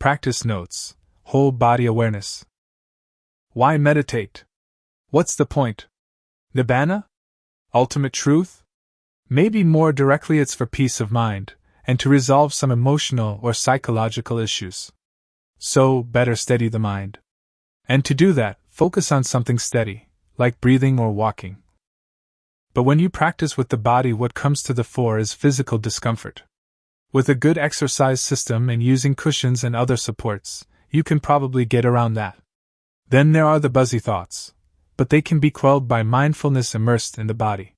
Practice notes. Whole body awareness. Why meditate? What's the point? Nibbana? Ultimate truth? Maybe more directly it's for peace of mind, and to resolve some emotional or psychological issues. So, better steady the mind. And to do that, focus on something steady, like breathing or walking. But when you practice with the body, what comes to the fore is physical discomfort. With a good exercise system and using cushions and other supports, you can probably get around that. Then there are the buzzy thoughts, but they can be quelled by mindfulness immersed in the body.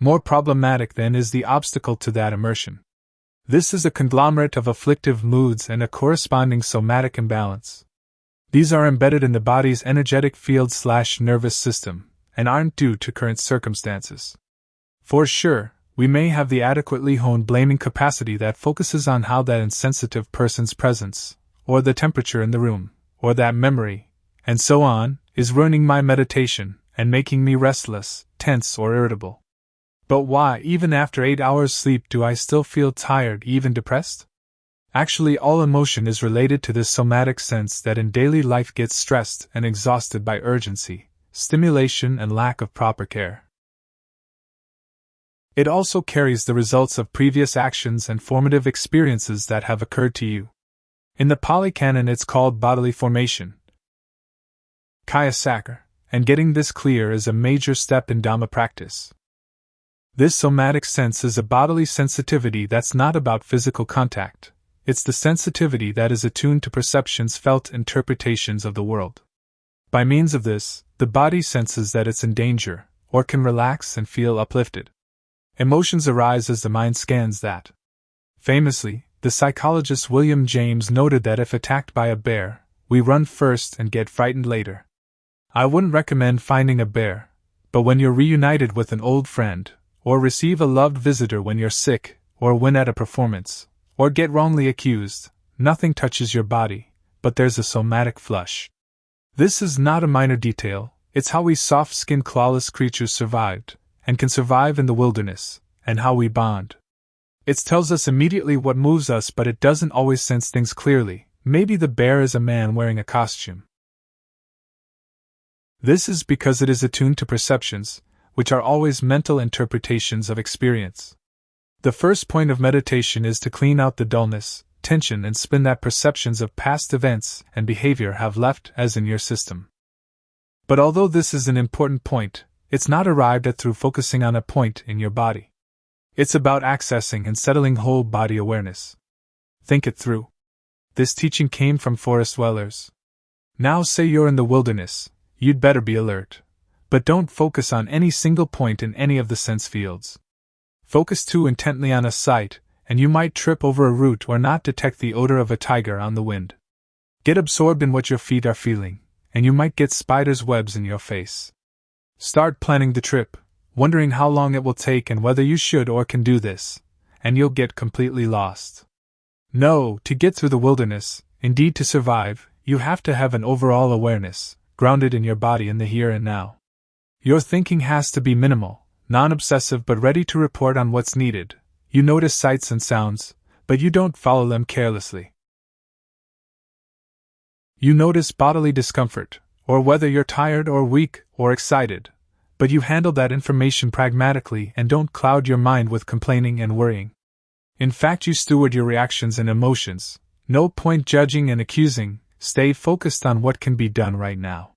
More problematic then is the obstacle to that immersion. This is a conglomerate of afflictive moods and a corresponding somatic imbalance. These are embedded in the body's energetic field/nervous system, and aren't due to current circumstances. For sure, we may have the adequately honed blaming capacity that focuses on how that insensitive person's presence, or the temperature in the room, or that memory, and so on, is ruining my meditation and making me restless, tense, or irritable. But why, even after 8 hours sleep, do I still feel tired, even depressed? Actually, all emotion is related to this somatic sense that in daily life gets stressed and exhausted by urgency, stimulation, and lack of proper care. It also carries the results of previous actions and formative experiences that have occurred to you. In the Pali Canon it's called bodily formation, Kaya Sakar, and getting this clear is a major step in Dhamma practice. This somatic sense is a bodily sensitivity that's not about physical contact, it's the sensitivity that is attuned to perceptions, felt interpretations of the world. By means of this, the body senses that it's in danger, or can relax and feel uplifted. Emotions arise as the mind scans that. Famously, the psychologist William James noted that if attacked by a bear, we run first and get frightened later. I wouldn't recommend finding a bear, but when you're reunited with an old friend, or receive a loved visitor when you're sick, or win at a performance, or get wrongly accused, nothing touches your body, but there's a somatic flush. This is not a minor detail, it's how we soft-skinned clawless creatures survived, and can survive in the wilderness, and how we bond. It tells us immediately what moves us, but it doesn't always sense things clearly. Maybe the bear is a man wearing a costume. This is because it is attuned to perceptions, which are always mental interpretations of experience. The first point of meditation is to clean out the dullness, tension, and spin that perceptions of past events and behavior have left as in your system. But although this is an important point, it's not arrived at through focusing on a point in your body. It's about accessing and settling whole body awareness. Think it through. This teaching came from forest dwellers. Now say you're in the wilderness, you'd better be alert. But don't focus on any single point in any of the sense fields. Focus too intently on a sight, and you might trip over a root or not detect the odor of a tiger on the wind. Get absorbed in what your feet are feeling, and you might get spiders' webs in your face. Start planning the trip, wondering how long it will take and whether you should or can do this, and you'll get completely lost. No, to get through the wilderness, indeed to survive, you have to have an overall awareness, grounded in your body in the here and now. Your thinking has to be minimal, non-obsessive, but ready to report on what's needed. You notice sights and sounds, but you don't follow them carelessly. You notice bodily discomfort, or whether you're tired or weak or excited, but you handle that information pragmatically and don't cloud your mind with complaining and worrying. In fact, you steward your reactions and emotions. No point judging and accusing, stay focused on what can be done right now.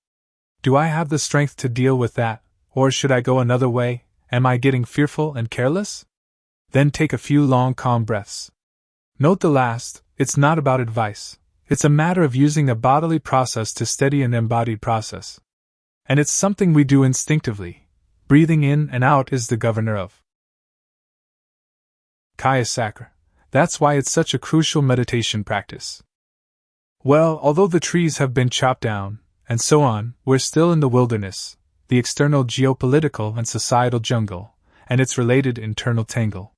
Do I have the strength to deal with that, or should I go another way? Am I getting fearful and careless? Then take a few long, calm breaths. Note the last, it's not about advice. It's a matter of using a bodily process to steady an embodied process. And it's something we do instinctively. Breathing in and out is the governor of Kaya Sakar. That's why it's such a crucial meditation practice. Well, although the trees have been chopped down, and so on, we're still in the wilderness, the external geopolitical and societal jungle, and its related internal tangle.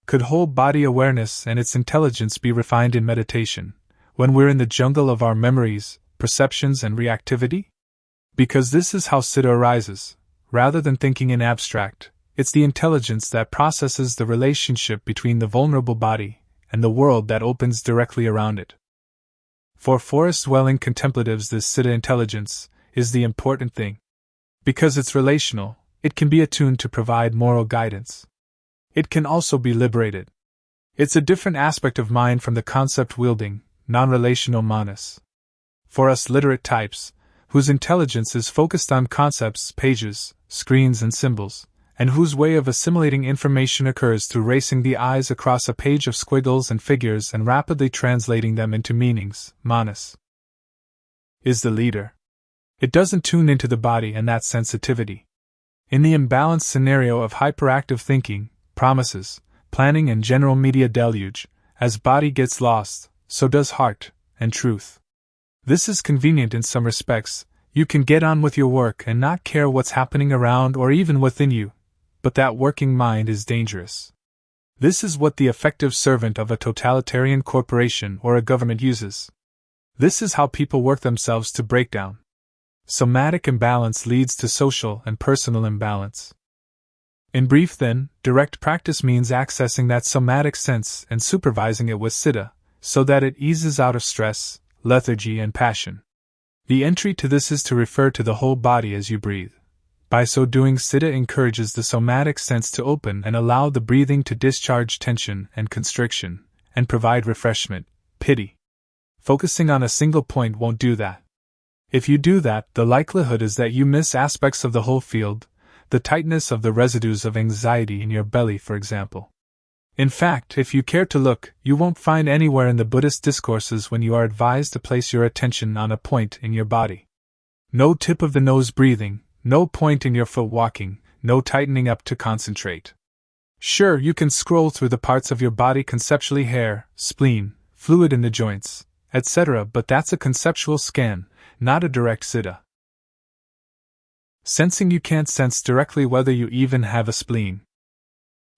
Could whole body awareness and its intelligence be refined in meditation, when we're in the jungle of our memories, perceptions, and reactivity? Because this is how Siddha arises. Rather than thinking in abstract, it's the intelligence that processes the relationship between the vulnerable body and the world that opens directly around it. For forest-dwelling contemplatives, this Siddha intelligence is the important thing. Because it's relational, it can be attuned to provide moral guidance. It can also be liberated. It's a different aspect of mind from the concept-wielding, non-relational manas. For us literate types, whose intelligence is focused on concepts, pages, screens, and symbols, and whose way of assimilating information occurs through racing the eyes across a page of squiggles and figures and rapidly translating them into meanings, manas is the leader. It doesn't tune into the body and that sensitivity. In the imbalanced scenario of hyperactive thinking, promises, planning, and general media deluge, as body gets lost, so does heart and truth. This is convenient in some respects. You can get on with your work and not care what's happening around or even within you, but that working mind is dangerous. This is what the effective servant of a totalitarian corporation or a government uses. This is how people work themselves to breakdown. Somatic imbalance leads to social and personal imbalance. In brief, then, direct practice means accessing that somatic sense and supervising it with Siddha, so that it eases out of stress, lethargy, and passion. The entry to this is to refer to the whole body as you breathe. By so doing, Siddha encourages the somatic sense to open and allow the breathing to discharge tension and constriction, and provide refreshment, piti. Focusing on a single point won't do that. If you do that, the likelihood is that you miss aspects of the whole field, the tightness of the residues of anxiety in your belly, for example. In fact, if you care to look, you won't find anywhere in the Buddhist discourses when you are advised to place your attention on a point in your body. No tip of the nose breathing, no point in your foot walking, no tightening up to concentrate. Sure, you can scroll through the parts of your body conceptually, hair, spleen, fluid in the joints, etc., but that's a conceptual scan, not a direct Siddha. Sensing, you can't sense directly whether you even have a spleen.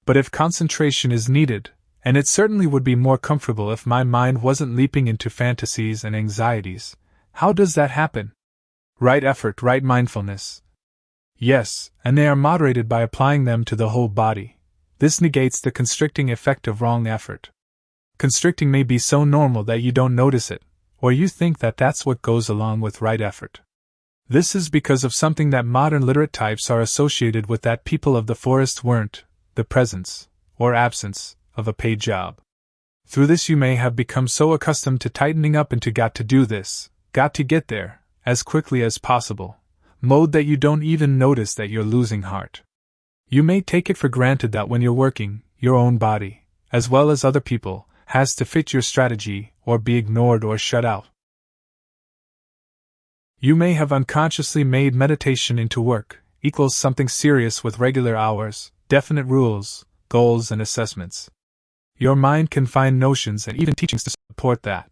But if concentration is needed, and it certainly would be more comfortable if my mind wasn't leaping into fantasies and anxieties, how does that happen? Right effort, right mindfulness. Yes, and they are moderated by applying them to the whole body. This negates the constricting effect of wrong effort. Constricting may be so normal that you don't notice it, or you think that that's what goes along with right effort. This is because of something that modern literate types are associated with, that people of the forest weren't, the presence, or absence, of a paid job. Through this you may have become so accustomed to tightening up into got to do this, got to get there, as quickly as possible, mode that you don't even notice that you're losing heart. You may take it for granted that when you're working, your own body, as well as other people, has to fit your strategy, or be ignored or shut out. You may have unconsciously made meditation into work, equals something serious with regular hours, definite rules, goals, and assessments. Your mind can find notions and even teachings to support that.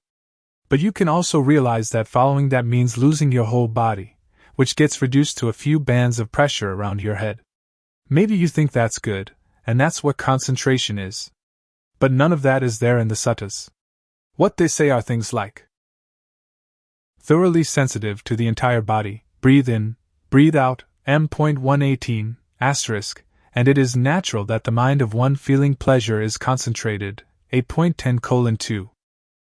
But you can also realize that following that means losing your whole body, which gets reduced to a few bands of pressure around your head. Maybe you think that's good, and that's what concentration is. But none of that is there in the suttas. What they say are things like thoroughly sensitive to the entire body, breathe in, breathe out, m.118, asterisk, and it is natural that the mind of one feeling pleasure is concentrated, 8.10:2.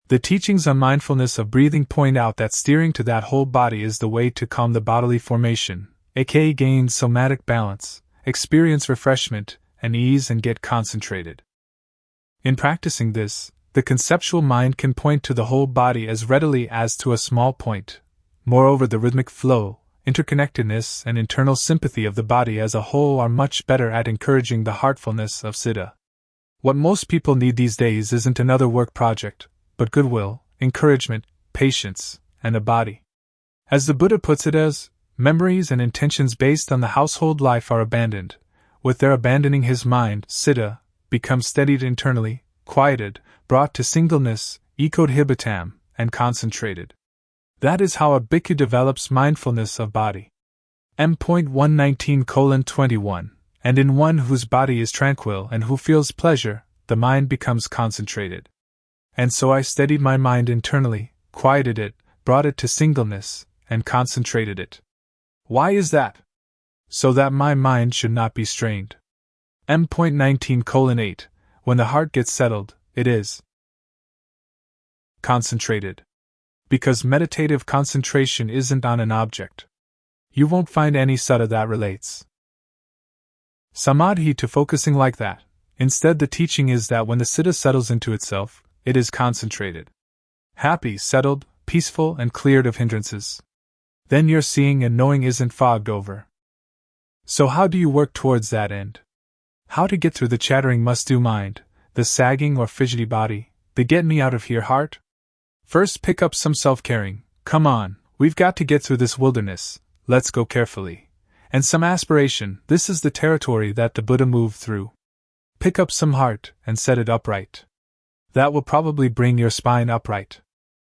The teachings on mindfulness of breathing point out that steering to that whole body is the way to calm the bodily formation, aka gain somatic balance, experience refreshment and ease, and get concentrated. In practicing this, the conceptual mind can point to the whole body as readily as to a small point. Moreover, the rhythmic flow, interconnectedness, and internal sympathy of the body as a whole are much better at encouraging the heartfulness of Siddha. What most people need these days isn't another work project, but goodwill, encouragement, patience, and a body. As the Buddha puts it, as memories and intentions based on the household life are abandoned, with their abandoning his mind, Siddha, becomes steadied internally, quieted, brought to singleness, ekodhibitam, and concentrated. That is how a bhikkhu develops mindfulness of body. M.119:21, and in one whose body is tranquil and who feels pleasure, the mind becomes concentrated. And so I steadied my mind internally, quieted it, brought it to singleness, and concentrated it. Why is that? So that my mind should not be strained. M.19:8, when the heart gets settled, it is concentrated. Because meditative concentration isn't on an object. You won't find any sutta that relates samadhi to focusing like that. Instead, the teaching is that when the citta settles into itself, it is concentrated, happy, settled, peaceful, and cleared of hindrances. Then your seeing and knowing isn't fogged over. So how do you work towards that end? How to get through the chattering must-do mind, the sagging or fidgety body, the get-me-out-of-here heart? First, pick up some self-caring. Come on, we've got to get through this wilderness, let's go carefully. And some aspiration, this is the territory that the Buddha moved through. Pick up some heart and set it upright. That will probably bring your spine upright.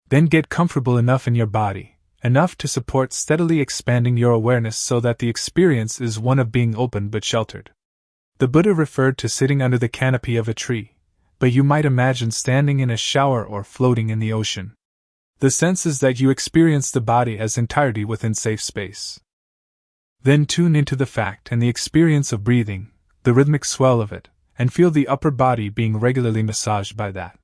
Then get comfortable enough in your body, enough to support steadily expanding your awareness so that the experience is one of being open but sheltered. The Buddha referred to sitting under the canopy of a tree, but you might imagine standing in a shower or floating in the ocean. The sense is that you experience the body as entirety within safe space. Then tune into the fact and the experience of breathing, the rhythmic swell of it, and feel the upper body being regularly massaged by that.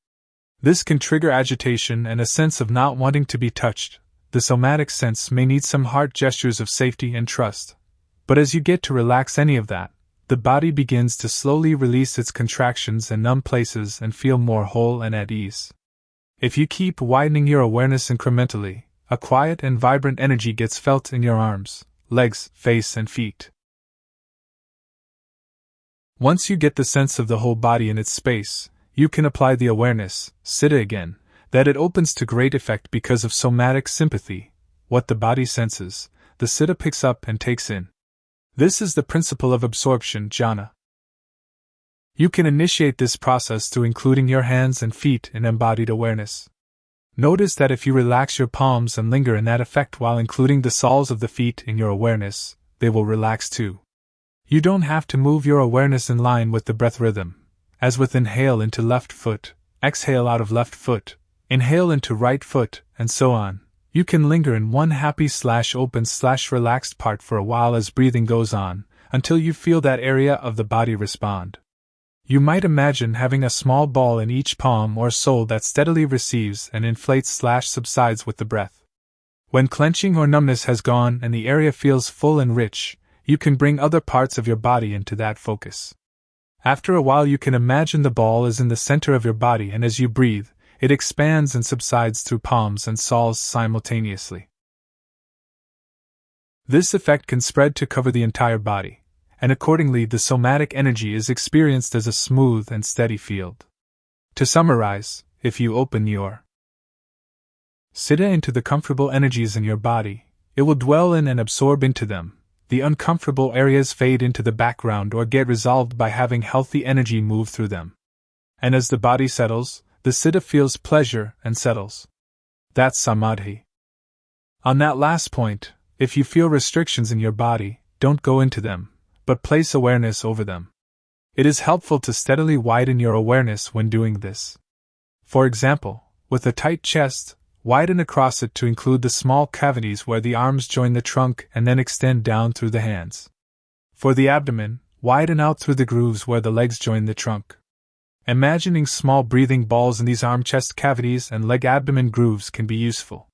This can trigger agitation and a sense of not wanting to be touched. The somatic sense may need some heart gestures of safety and trust. But as you get to relax any of that, the body begins to slowly release its contractions and numb places and feel more whole and at ease. If you keep widening your awareness incrementally, a quiet and vibrant energy gets felt in your arms, legs, face, and feet. Once you get the sense of the whole body in its space, you can apply the awareness, citta again, that it opens to great effect because of somatic sympathy. What the body senses, the citta picks up and takes in. This is the principle of absorption, jhana. You can initiate this process through including your hands and feet in embodied awareness. Notice that if you relax your palms and linger in that effect while including the soles of the feet in your awareness, they will relax too. You don't have to move your awareness in line with the breath rhythm, as with inhale into left foot, exhale out of left foot, inhale into right foot, and so on. You can linger in one happy/open/relaxed part for a while as breathing goes on, until you feel that area of the body respond. You might imagine having a small ball in each palm or sole that steadily receives and inflates/subsides with the breath. When clenching or numbness has gone and the area feels full and rich, you can bring other parts of your body into that focus. After a while you can imagine the ball is in the center of your body, and as you breathe, it expands and subsides through palms and soles simultaneously. This effect can spread to cover the entire body, and accordingly the somatic energy is experienced as a smooth and steady field. To summarize, if you open your citta into the comfortable energies in your body, it will dwell in and absorb into them. The uncomfortable areas fade into the background or get resolved by having healthy energy move through them. And as the body settles, the citta feels pleasure and settles. That's samadhi. On that last point, if you feel restrictions in your body, don't go into them, but place awareness over them. It is helpful to steadily widen your awareness when doing this. For example, with a tight chest, widen across it to include the small cavities where the arms join the trunk and then extend down through the hands. For the abdomen, widen out through the grooves where the legs join the trunk. Imagining small breathing balls in these arm-chest cavities and leg-abdomen grooves can be useful.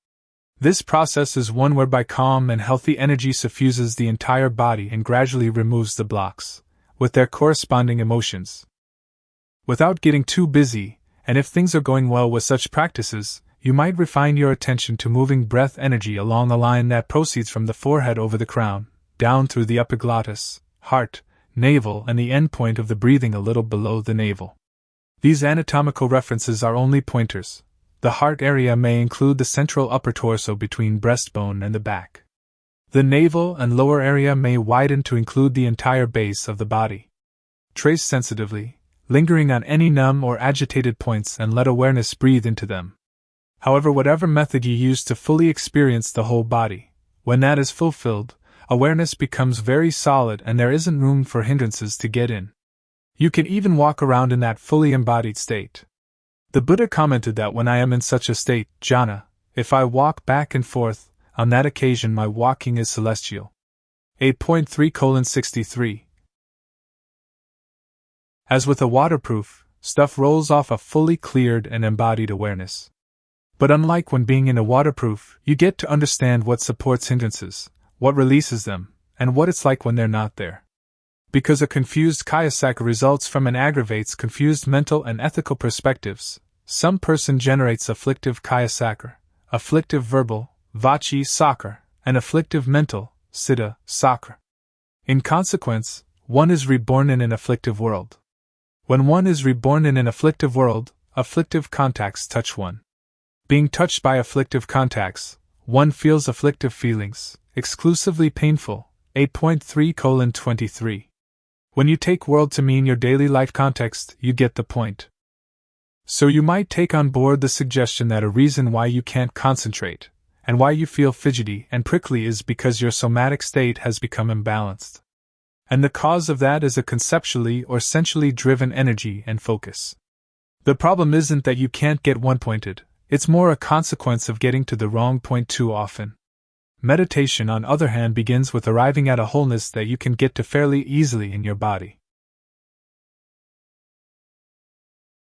This process is one whereby calm and healthy energy suffuses the entire body and gradually removes the blocks, with their corresponding emotions. Without getting too busy, and if things are going well with such practices, you might refine your attention to moving breath energy along a line that proceeds from the forehead over the crown, down through the epiglottis, heart, navel, and the end point of the breathing a little below the navel. These anatomical references are only pointers. The heart area may include the central upper torso between breastbone and the back. The navel and lower area may widen to include the entire base of the body. Trace sensitively, lingering on any numb or agitated points, and let awareness breathe into them. However, whatever method you use to fully experience the whole body, when that is fulfilled, awareness becomes very solid and there isn't room for hindrances to get in. You can even walk around in that fully embodied state. The Buddha commented that when I am in such a state, jhana, if I walk back and forth, on that occasion my walking is celestial. 8.3:63. As with a waterproof, stuff rolls off a fully cleared and embodied awareness. But unlike when being in a waterproof, you get to understand what supports hindrances, what releases them, and what it's like when they're not there. Because a confused kayasaka results from and aggravates confused mental and ethical perspectives, some person generates afflictive kayasaka, afflictive verbal, vachi sakar, and afflictive mental, citta sakar. In consequence, one is reborn in an afflictive world. When one is reborn in an afflictive world, afflictive contacts touch one. Being touched by afflictive contacts, one feels afflictive feelings, exclusively painful. 8.3:23. When you take world to mean your daily life context, you get the point. So you might take on board the suggestion that a reason why you can't concentrate, and why you feel fidgety and prickly is because your somatic state has become imbalanced. And the cause of that is a conceptually or sensually driven energy and focus. The problem isn't that you can't get one pointed, it's more a consequence of getting to the wrong point too often. Meditation, on the other hand, begins with arriving at a wholeness that you can get to fairly easily in your body.